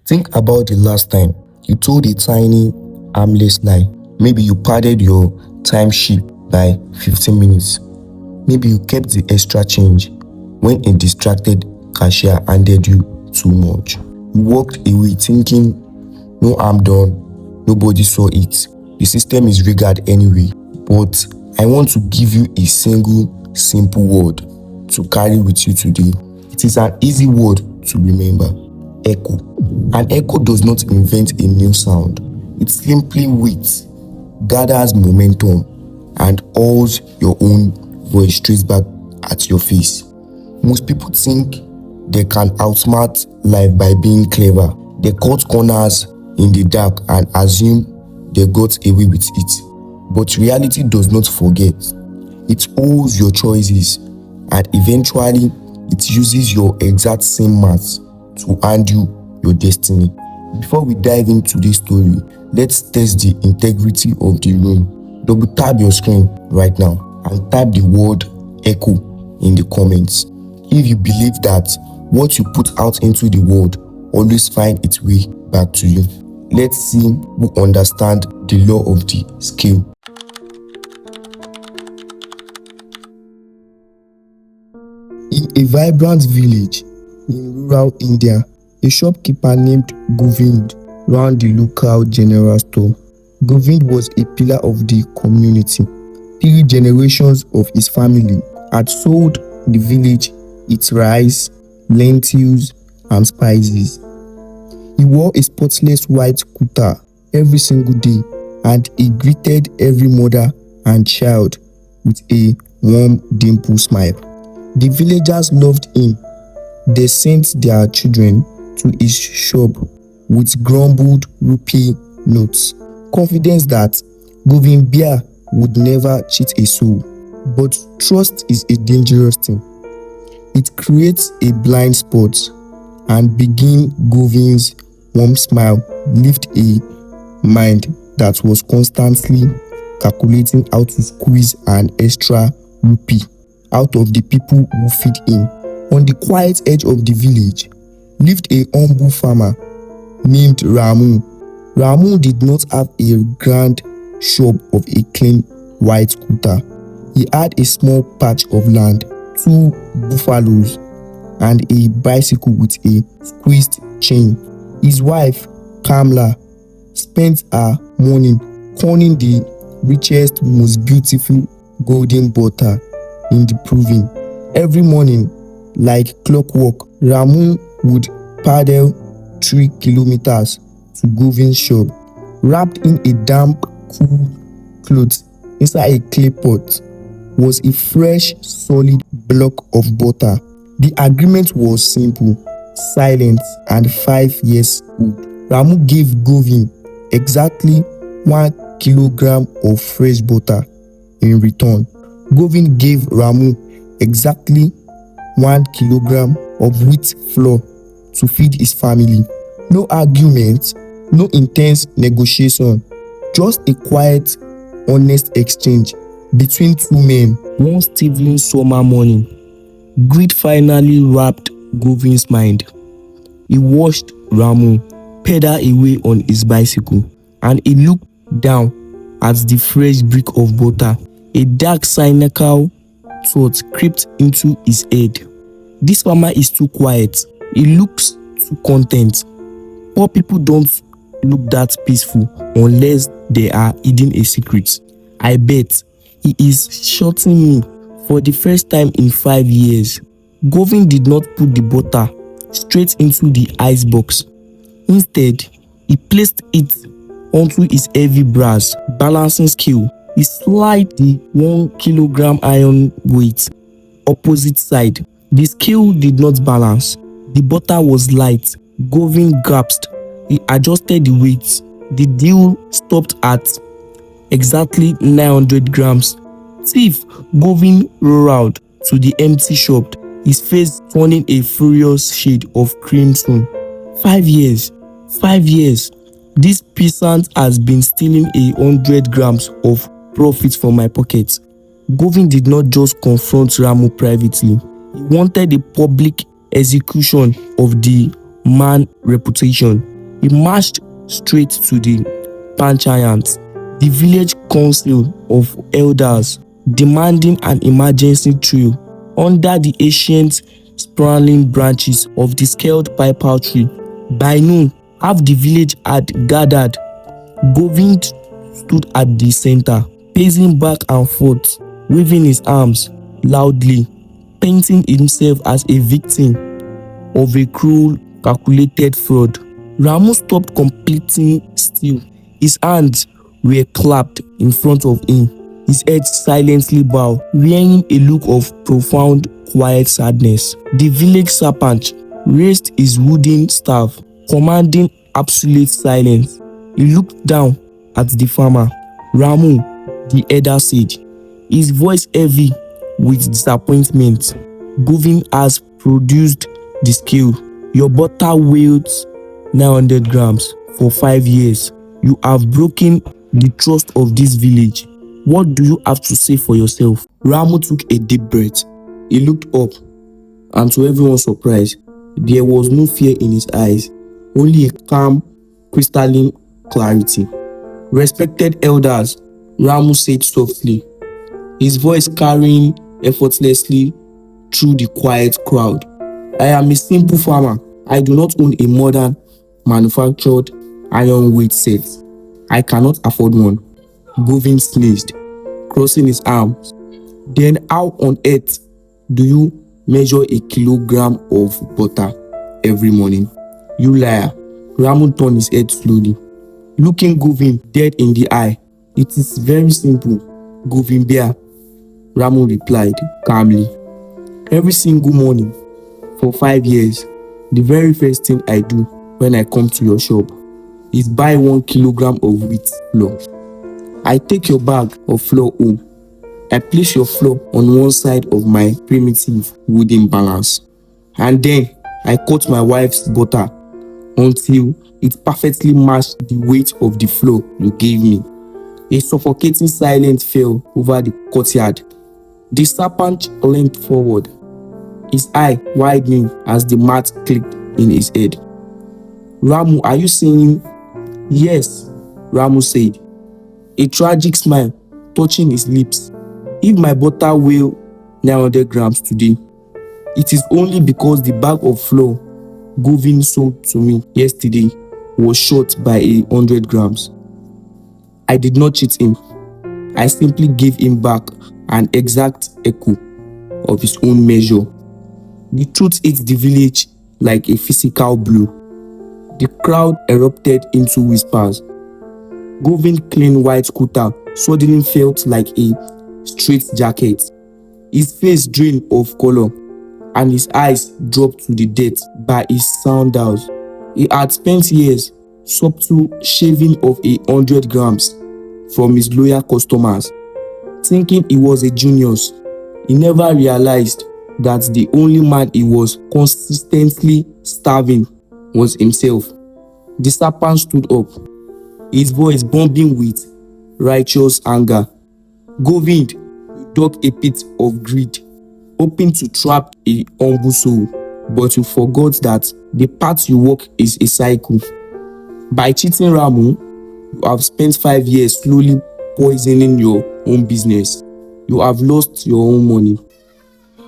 Think about the last time you told a tiny, harmless lie. Maybe you padded your timesheet by 15 minutes. Maybe you kept the extra change when a distracted cashier handed you too much. You walked away thinking, no, I'm done. Nobody saw it. The system is rigged anyway. But I want to give you a single, simple word to carry with you today. It is an easy word to remember. Echo. An echo does not invent a new sound. It simply waits, gathers momentum, and hauls your own voice straight back at your face. Most people think they can outsmart life by being clever. They cut corners in the dark and assume they got away with it. But reality does not forget. It owns your choices, and eventually it uses your exact same maths to undo your destiny. Before we dive into this story, let's test the integrity of the room. Double tap your screen right now and type the word echo in the comments. If you believe that what you put out into the world always finds its way back to you. Let's see who understands the law of the scale. In a vibrant village in rural India, a shopkeeper named Govind ran the local general store. Govind was a pillar of the community. 3 generations of his family had sold the village its rice, lentils, and spices. He wore a spotless white kurta every single day, and he greeted every mother and child with a warm, dimpled smile. The villagers loved him. They sent their children to his shop with grumbled rupee notes, confident that Govind Bhaiya would never cheat a soul. But trust is a dangerous thing. It creates a blind spot, and begin Govind's warm smile lived a mind that was constantly calculating how to squeeze an extra rupee out of the people who feed him. On the quiet edge of the village lived a humble farmer named Ramu. Ramu did not have a grand shop of a clean white kurta. He had a small patch of land, 2 buffaloes, and a bicycle with a squeezed chain. His wife, Kamla, spent her morning corning the richest, most beautiful golden butter in the proving. Every morning, like clockwork, Ramu would paddle 3 kilometers to Govind's shop, wrapped in a damp, cool cloth. Inside a clay pot was a fresh, solid block of butter. The agreement was simple, silent, and 5 years old. Ramu gave Govind exactly 1 kilogram of fresh butter in return. Govind gave Ramu exactly 1 kilogram of wheat flour to feed his family. No argument, no intense negotiation, just a quiet, honest exchange between 2 men. One stifling summer morning, greed finally wrapped Govind's mind. He watched Ramu pedal away on his bicycle, and he looked down at the fresh brick of butter. A dark, cynical thought crept into his head. This farmer is too quiet. He looks too content. Poor people don't look that peaceful unless they are hiding a secret. I bet he is shorting me. For the first time in 5 years, Govind did not put the butter straight into the ice box. Instead, he placed it onto his heavy brass balancing scale. He slid the 1 kilogram iron weight opposite side. The scale did not balance. The butter was light. Govind gasped. He adjusted the weight. The deal stopped at exactly 900 grams. Thief! Govind roared to the empty shop, his face turning a furious shade of crimson. 5 years. 5 years. This peasant has been stealing 100 grams of profit from my pocket. Govind did not just confront Ramu privately. He wanted a public execution of the man's reputation. He marched straight to the panchayat, the village council of elders, demanding an emergency drill under the ancient sprawling branches of the scaled pipal tree. By noon, half the village had gathered. Govind stood at the center, pacing back and forth, waving his arms loudly, painting himself as a victim of a cruel, calculated fraud. Ramu stopped completely still. His hands were clapped in front of him, his head silently bowed, wearing a look of profound, quiet sadness. The village serpent raised his wooden staff, commanding absolute silence. He looked down at the farmer. Ramu, the elder said, his voice heavy with disappointment. Govind has produced the scale. Your butter weighs 900 grams for 5 years. You have broken the trust of this village. What do you have to say for yourself? Ramu took a deep breath. He looked up, and to everyone's surprise, there was no fear in his eyes, only a calm, crystalline clarity. Respected elders, Ramu said softly, his voice carrying effortlessly through the quiet crowd. I am a simple farmer. I do not own a modern, manufactured iron weight set. I cannot afford one. Govind sneezed, crossing his arms. Then how on earth do you measure a kilogram of butter every morning? You liar. Ramu turned his head slowly, looking Govind dead in the eye. It is very simple, Govind Bear, Ramu replied calmly. Every single morning for 5 years, the very first thing I do when I come to your shop is buy 1 kilogram of wheat flour. I take your bag of flour home. I place your flour on one side of my primitive wooden balance, and then I cut my wife's butter until it perfectly matched the weight of the flour you gave me. A suffocating silence fell over the courtyard. The serpent leaned forward, his eye widening as the math clicked in his head. Ramu, are you saying? Yes, Ramu said, a tragic smile touching his lips. If my butter weighs 900 grams today, it is only because the bag of flour Govind sold to me yesterday was short by 100 grams. I did not cheat him. I simply gave him back an exact echo of his own measure. The truth hit the village like a physical blow. The crowd erupted into whispers. Govind's clean white scooter suddenly felt like a straitjacket. His face drained of color, and his eyes dropped to the depths by his sandals. He had spent years subtle shaving of 100 grams from his loyal customers, thinking he was a genius. He never realized that the only man he was consistently starving was himself. The serpent stood up, his voice bubbling with righteous anger. Govind, you dug a pit of greed, hoping to trap a humble soul, but you forgot that the path you walk is a cycle. By cheating Ramu, you have spent 5 years slowly poisoning your own business. You have lost your own money.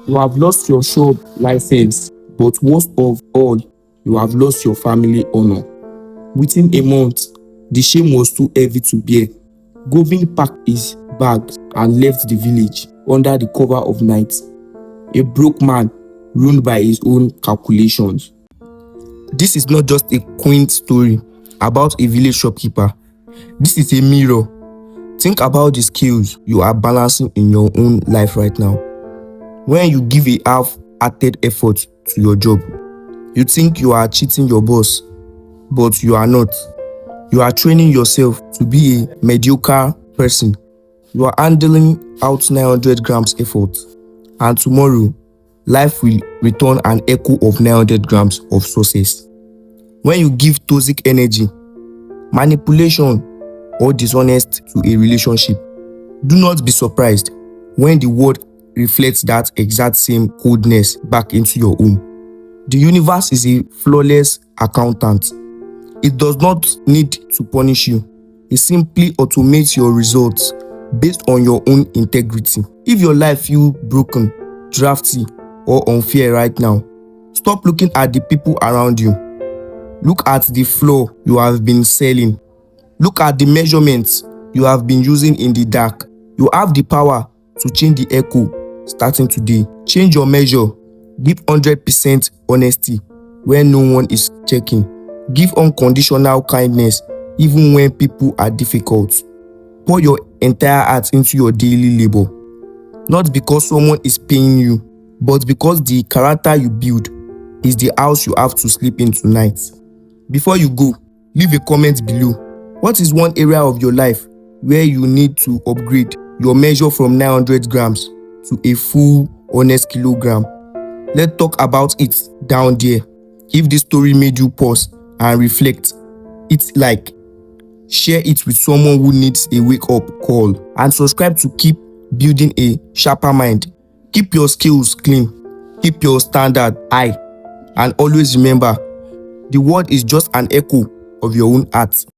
You have lost your shop license, but worst of all, you have lost your family honor. Within a month, the shame was too heavy to bear. Govind packed his bags and left the village under the cover of night. A broke man, ruined by his own calculations. This is not just a quaint story about a village shopkeeper. This is a mirror. Think about the skills you are balancing in your own life right now. When you give a half-hearted effort to your job, you think you are cheating your boss, but you are not. You are training yourself to be a mediocre person. You are handling out 900 grams effort, and tomorrow, life will return an echo of 900 grams of success. When you give toxic energy, manipulation, or dishonest to a relationship, do not be surprised when the world reflects that exact same coldness back into your home. The universe is a flawless accountant. It does not need to punish you. It simply automates your results based on your own integrity. If your life feels broken, drafty, or unfair right now, stop looking at the people around you. Look at the flaw you have been selling. Look at the measurements you have been using in the dark. You have the power to change the echo starting today. Change your measure. Give 100% honesty when no one is checking. Give unconditional kindness even when people are difficult. Pour your entire heart into your daily labor. Not because someone is paying you, but because the character you build is the house you have to sleep in tonight. Before you go, leave a comment below. What is one area of your life where you need to upgrade your measure from 900 grams to a full honest kilogram? Let's talk about it down there. If this story made you pause and reflect, it's like, share it with someone who needs a wake-up call, and subscribe to keep building a sharper mind. Keep your skills clean, keep your standard high, and always remember, the world is just an echo of your own heart.